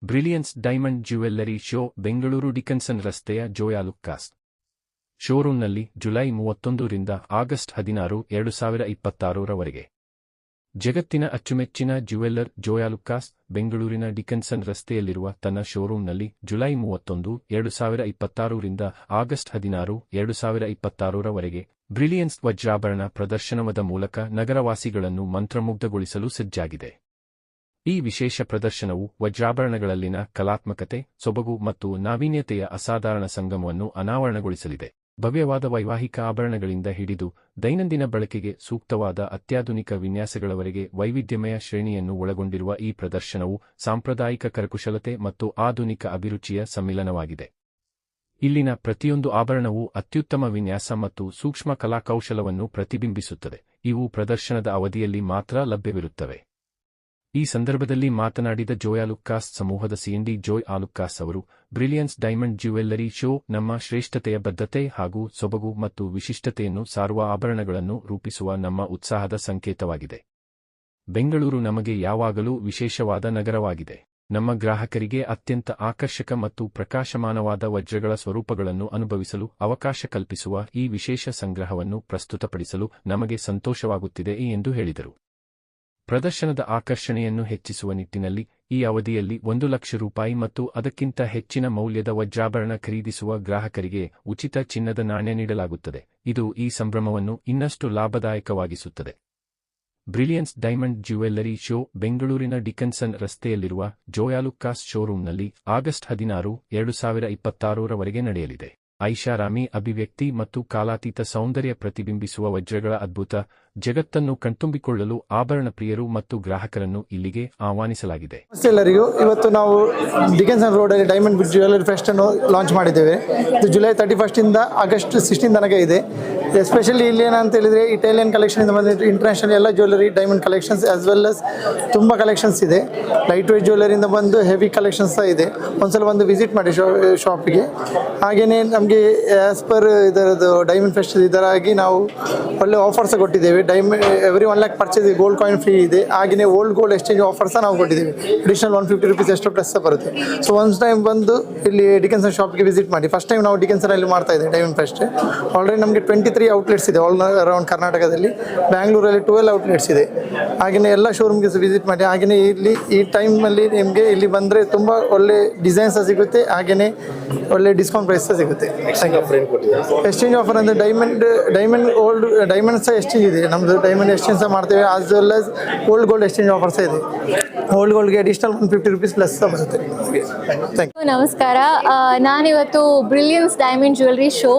Brilliance diamond jewellery show Bengaluru Dickenson ರಸ್ತೆಯ Zoya ಲುಕ್ಕಾಸ್ ಶೋರೂಂನಲ್ಲಿ July 31 ರಿಂದ August 16, 2026 ರವರೆಗೆ. ಜಗತ್ತಿನ ಅಚ್ಚುಮೆಚ್ಚಿನ ಜ್ಯುವೆಲ್ಲರ್ ಜೋಯಾ ಲುಕ್ಕಾಸ್ ಬೆಂಗಳೂರಿನ ಡಿಕನ್ಸನ್ ರಸ್ತೆಯಲ್ಲಿರುವ ತನ್ನ ಶೋರೂಂನಲ್ಲಿ ಜುಲೈ 31, 2026 ರಿಂದ ಆಗಸ್ಟ್ 16, 2026 ರವರೆಗೆ ಬ್ರಿಲಿಯನ್ಸ್ ವಜ್ರಾಭರಣ ಪ್ರದರ್ಶನದ ಮೂಲಕ ನಗರವಾಸಿಗಳನ್ನು ಮಂತ್ರಮುಗ್ಧಗೊಳಿಸಲು ಸಜ್ಜಾಗಿದೆ. ಈ ವಿಶೇಷ ಪ್ರದರ್ಶನವು ವಜ್ರಾಭರಣಗಳಲ್ಲಿನ ಕಲಾತ್ಮಕತೆ, ಸೊಬಗು ಮತ್ತು ನಾವೀನ್ಯತೆಯ ಅಸಾಧಾರಣ ಸಂಗಮವನ್ನು ಅನಾವರಣಗೊಳಿಸಲಿದೆ. ಭವ್ಯವಾದ ವೈವಾಹಿಕ ಆಭರಣಗಳಿಂದ ಹಿಡಿದು ದೈನಂದಿನ ಬಳಕೆಗೆ ಸೂಕ್ತವಾದ ಅತ್ಯಾಧುನಿಕ ವಿನ್ಯಾಸಗಳವರೆಗೆ ವೈವಿಧ್ಯಮಯ ಶ್ರೇಣಿಯನ್ನು ಒಳಗೊಂಡಿರುವ ಈ ಪ್ರದರ್ಶನವು ಸಾಂಪ್ರದಾಯಿಕ ಕರಕುಶಲತೆ ಮತ್ತು ಆಧುನಿಕ ಅಭಿರುಚಿಯ ಸಮ್ಮಿಲನವಾಗಿದೆ. ಇಲ್ಲಿನ ಪ್ರತಿಯೊಂದು ಆಭರಣವೂ ಅತ್ಯುತ್ತಮ ವಿನ್ಯಾಸ ಮತ್ತು ಸೂಕ್ಷ್ಮ ಕಲಾಕೌಶಲವನ್ನು ಪ್ರತಿಬಿಂಬಿಸುತ್ತದೆ. ಇವು ಪ್ರದರ್ಶನದ ಅವಧಿಯಲ್ಲಿ ಮಾತ್ರ ಲಭ್ಯವಿರುತ್ತವೆ. ಈ ಸಂದರ್ಭದಲ್ಲಿ ಮಾತನಾಡಿದ ಜೋಯಾ ಲುಕ್ಕಾಸ್ ಸಮೂಹದ ಸಿಎಂಡಿ ಜೋಯ್ ಆಲುಕ್ಕಾಸ್ ಅವರು, ಬ್ರಿಲಿಯನ್ಸ್ ಡೈಮಂಡ್ ಜ್ಯುವೆಲ್ಲರಿ ಶೋ ನಮ್ಮ ಶ್ರೇಷ್ಠತೆಯ ಬದ್ಧತೆ ಹಾಗೂ ಸೊಬಗು ಮತ್ತು ವಿಶಿಷ್ಟತೆಯನ್ನು ಸಾರುವ ಆಭರಣಗಳನ್ನು ರೂಪಿಸುವ ನಮ್ಮ ಉತ್ಸಾಹದ ಸಂಕೇತವಾಗಿದೆ. ಬೆಂಗಳೂರು ನಮಗೆ ಯಾವಾಗಲೂ ವಿಶೇಷವಾದ ನಗರವಾಗಿದೆ. ನಮ್ಮ ಗ್ರಾಹಕರಿಗೆ ಅತ್ಯಂತ ಆಕರ್ಷಕ ಮತ್ತು ಪ್ರಕಾಶಮಾನವಾದ ವಜ್ರಗಳ ಸ್ವರೂಪಗಳನ್ನು ಅನುಭವಿಸಲು ಅವಕಾಶ ಕಲ್ಪಿಸುವ ಈ ವಿಶೇಷ ಸಂಗ್ರಹವನ್ನು ಪ್ರಸ್ತುತಪಡಿಸಲು ನಮಗೆ ಸಂತೋಷವಾಗುತ್ತಿದೆ ಎಂದು ಹೇಳಿದರು. ಪ್ರದರ್ಶನದ ಆಕರ್ಷಣೆಯನ್ನು ಹೆಚ್ಚಿಸುವ ನಿಟ್ಟಿನಲ್ಲಿ ಈ ಅವಧಿಯಲ್ಲಿ ₹1,00,000 ಮತ್ತು ಅದಕ್ಕಿಂತ ಹೆಚ್ಚಿನ ಮೌಲ್ಯದ ವಜ್ರಾಭರಣ ಖರೀದಿಸುವ ಗ್ರಾಹಕರಿಗೆ ಉಚಿತ ಚಿನ್ನದ ನಾಣ್ಯ ನೀಡಲಾಗುತ್ತದೆ. ಇದು ಈ ಸಂಭ್ರಮವನ್ನು ಇನ್ನಷ್ಟು ಲಾಭದಾಯಕವಾಗಿಸುತ್ತದೆ. ಬ್ರಿಲಿಯನ್ಸ್ ಡೈಮಂಡ್ ಜ್ಯುವೆಲ್ಲರಿ ಶೋ ಬೆಂಗಳೂರಿನ ಡಿಕನ್ಸನ್ ರಸ್ತೆಯಲ್ಲಿರುವ ಜೋಯಾ ಲುಕ್ಕಾಸ್ ಶೋರೂಂನಲ್ಲಿ ಆಗಸ್ಟ್ 16, 2026 ರವರೆಗೆ ನಡೆಯಲಿದೆ. ಐಷಾರಾಮಿ ಅಭಿವ್ಯಕ್ತಿ ಮತ್ತು ಕಾಲಾತೀತ ಸೌಂದರ್ಯ ಪ್ರತಿಬಿಂಬಿಸುವ ವಜ್ರಗಳ ಅದ್ಭುತ ಜಗತ್ತನ್ನು ಕಣ್ತುಂಬಿಕೊಳ್ಳಲು ಆಭರಣ ಪ್ರಿಯರು ಮತ್ತು ಗ್ರಾಹಕರನ್ನು ಇಲ್ಲಿಗೆ ಆಹ್ವಾನಿಸಲಾಗಿದೆ. ಎಲ್ಲರಿಗೂ ಇವತ್ತು ನಾವು ಡಿಕನ್ಸನ್ ರೋಡಲ್ಲಿ ಡೈಮಂಡ್ ಜ್ಯುವೆಲ್ಲರಿ ಫೆಸ್ಟ್ ಅನ್ನು ಲಾಂಚ್ ಮಾಡಿದ್ದೇವೆ. ಇದು ಜುಲೈ 31 ಇಂದ ಆಗಸ್ಟ್ 16 ತನಕ ಇದೆ. ಎಸ್ಪೆಷಲಿ ಇಲ್ಲಿ ಏನಂತ ಹೇಳಿದ್ರೆ ಇಟಾಲಿಯನ್ ಕಲೆಕ್ಷನ್ ಇಂದ ಬಂದಿದ್ದು ಇಂಟರ್ನ್ಯಾಷನಲ್ ಎಲ್ಲ jewellery diamond collections as well as ತುಂಬ ಕಲೆಕ್ಷನ್ಸ್ ಇದೆ. ಲೈಟ್ ವೇಟ್ ಜ್ಯುವೆಲ್ಲರಿಯಿಂದ ಬಂದು ಹೆವಿ ಕಲೆಕ್ಷನ್ಸ್ ಸಹ ಇದೆ. ಒಂದ್ಸಲ ಬಂದು ವಿಸಿಟ್ ಮಾಡಿ ಶಾಪಿಗೆ. ಹಾಗೆಯೇ ನಮಗೆ ಆಸ್ ಪರ್ ಇದರದ್ದು ಡೈಮಂಡ್ ಫೆಸ್ಟ್ ಇದರಾಗಿ ನಾವು ಒಳ್ಳೆ ಆಫರ್ಸ್ ಕೊಟ್ಟಿದ್ದೇವೆ. Diamond every 1 lakh purchase gold coin free ಇದೆ. ಹಾಗೆಯೇ ಓಲ್ಡ್ ಗೋಲ್ಡ್ ಎಕ್ಸ್ಚೇಂಜ್ ಆಫರ್ ಸಹ ನಾವು ಕೊಟ್ಟಿದ್ದೇವೆ. ಅಡಿಷನಲ್ ₹150 ಎಷ್ಟು ಪ್ಲಸ್ ಬರುತ್ತೆ. ಸೊ ಒನ್ಸ್ ಟೈಮ್ ಬಂದು ಇಲ್ಲಿ ಡಿಕನ್ಸನ್ ಶಾಪ್ಗೆ ವಿಸಿಟ್ ಮಾಡಿ. ಫಸ್ಟ್ ಟೈಮ್ ನಾವು ಡಿಕನ್ಸನಲ್ಲಿ ಮಾಡ್ತಾ ಇದ್ದೇವೆ ಡೈಮಂಡ್ ಫೆಸ್ಟ್. ಆಲ್ರೆಡಿ ನಮಗೆ 23 ಔಟ್ಲೆಟ್ಸ್ ಇದೆ ಆಲ್ ಅರೌಂಡ್ ಕರ್ನಾಟಕದಲ್ಲಿ. ಬ್ಯಾಂಗ್ಳೂರಲ್ಲಿ 12 ಔಟ್ಲೆಟ್ಸ್ ಇದೆ. ಹಾಗೆಯೇ ಎಲ್ಲ ಶೋರೂಮ್ಗೆ ವಿಸಿಟ್ ಮಾಡಿ. ಹಾಗೆಯೇ ಇಲ್ಲಿ ಈ ಟೈಮಲ್ಲಿ ನಿಮಗೆ ಇಲ್ಲಿ ಬಂದರೆ ತುಂಬ ಒಳ್ಳೆ ಡಿಸೈನ್ಸ್ ಸಹ ಸಿಗುತ್ತೆ. ಹಾಗೆಯೇ ಒಳ್ಳೆ ಡಿಸ್ಕೌಂಟ್ ಪ್ರೈಸ್ ಸಹ ಸಿಗುತ್ತೆ. ಎಕ್ಸ್ಚೇಂಜ್ ಆಫರ್ ಅಂದರೆ ಡೈಮಂಡ್ ಓಲ್ಡ್ ಡೈಮಂಡ್ ಸಹ ಎಕ್ಸ್ಚೇಂಜ್ ಇದೆ. ನಮ್ಮದು ಡೈಮಂಡ್ ಎಕ್ಸ್ಚೇಂಜ್ ಸಹ ಮಾಡ್ತೇವೆ. As well as old gold exchange offer ಸಹ ಇದೆ. ಓಲ್ಡ್ ಗೋಲ್ಡ್ಗೆ ಅಡಿಷನಲ್ ₹150 ಪ್ಲಸ್ ಸಹ ಬರುತ್ತೆ. Thank you. ನಮಸ್ಕಾರ. ನಾನಿವತ್ತು ಬ್ರಿಲಿಯನ್ಸ್ ಡೈಮಂಡ್ ಜ್ಯುವೆಲ್ಲರಿ ಶೋ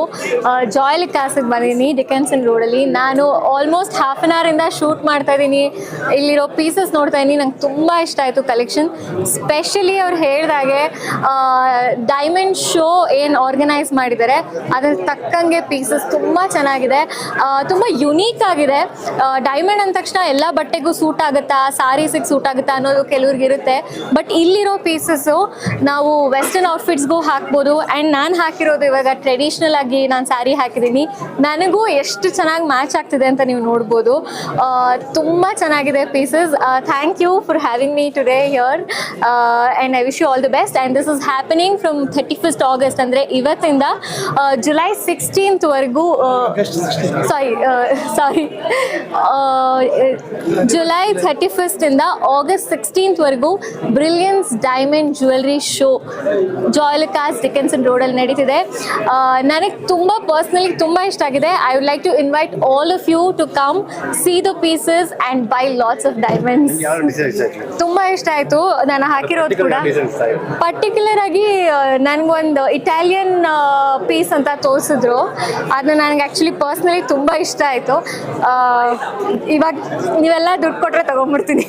ಜಾಯ್ ಲುಕ್ಕಾಸ್ಗೆ ಬಂದಿದ್ದೀನಿ ಡಿಕನ್ಸನ್ ರೋಡಲ್ಲಿ. ನಾನು ಆಲ್ಮೋಸ್ಟ್ ಹಾಫ್ ಆನ್ ಅವರಿಂದ ಶೂಟ್ ಮಾಡ್ತಾ ಇದ್ದೀನಿ. ಇಲ್ಲಿರೋ ಪೀಸಸ್ ನೋಡ್ತಾ ಇದ್ದೀನಿ. ನಂಗೆ ತುಂಬ ಇಷ್ಟ ಆಯಿತು ಕಲೆಕ್ಷನ್. ಸ್ಪೆಷಲಿ ಅವ್ರು ಹೇಳಿದಾಗೆ ಡೈಮಂಡ್ ಶೋ ಏನು ಆರ್ಗನೈಸ್ ಮಾಡಿದ್ದಾರೆ ಅದ್ರ ತಕ್ಕಂಗೆ ಪೀಸಸ್ ತುಂಬ ಚೆನ್ನಾಗಿದೆ, ತುಂಬ ಯುನೀಕ್ ಆಗಿದೆ. ಡೈಮಂಡ್ ಅಂದ ತಕ್ಷಣ ಎಲ್ಲ ಬಟ್ಟೆಗೂ ಸೂಟ್ ಆಗುತ್ತಾ, ಸಾರೀಸಿಗೆ ಸೂಟ್ ಆಗುತ್ತಾ ಅನ್ನೋದು ಕೆಲವ್ರಿಗೆ ಇರುತ್ತೆ. ಬಟ್ ಇಲ್ಲಿರೋ ಪೀಸಸ್ಸು ನಾವು ವೆಸ್ಟರ್ನ್ ಔಟ್ಫಿಟ್ಸ್ಗೂ ಹಾಕ್ಬೋದು. ಆ್ಯಂಡ್ ನಾನು ಹಾಕಿರೋದು ಇವಾಗ ಟ್ರೆಡಿಷ್ನಲ್ ಆಗಿ ನಾನು ಸ್ಯಾರಿ ಹಾಕಿದ್ದೀನಿ. ನನಗೂ ಎಷ್ಟು ಚೆನ್ನಾಗಿ ಮ್ಯಾಚ್ ಆಗ್ತಿದೆ ಅಂತ ನೀವು ನೋಡ್ಬೋದು. ತುಂಬ ಚೆನ್ನಾಗಿದೆ pieces. Thank you for having me today here and I wish you all the best. And this is happening from 31st August ಅಂದರೆ ಇವತ್ತಿಂದ ಜುಲೈ 16th ವರೆಗೂ ಜುಲೈ 31st ಇಂದ ಆಗಸ್ಟ್ 16th ವರೆಗೂ brilliance diamond jewellery show Joyalukkas Dickenson ರೋಡಲ್ಲಿ ನಡೀತಿದೆ. ನನಗೆ ತುಂಬ personally ತುಂಬ ಇಷ್ಟ ಆಗಿದೆ. I would like to invite all of you to come see the pieces and buy lots of diamonds. ತುಂಬ ಇಷ್ಟ ಆಯಿತು. ನಾನು ಹಾಕಿರೋದು ಕೂಡ ಪರ್ಟಿಕ್ಯುಲರ್ ಆಗಿ ನನಗೊಂದು ಇಟಾಲಿಯನ್ ಪೀಸ್ ಅಂತ ತೋರಿಸಿದ್ರು. ಅದನ್ನ ನನಗೆ ಆ್ಯಕ್ಚುಲಿ ಪರ್ಸ್ನಲಿ ತುಂಬ ಇಷ್ಟ ಆಯಿತು. ಇವಾಗ ನೀವೆಲ್ಲ ದುಡ್ಡು ಕೊಟ್ಟರೆ ತೊಗೊಂಡ್ಬಿಡ್ತೀನಿ.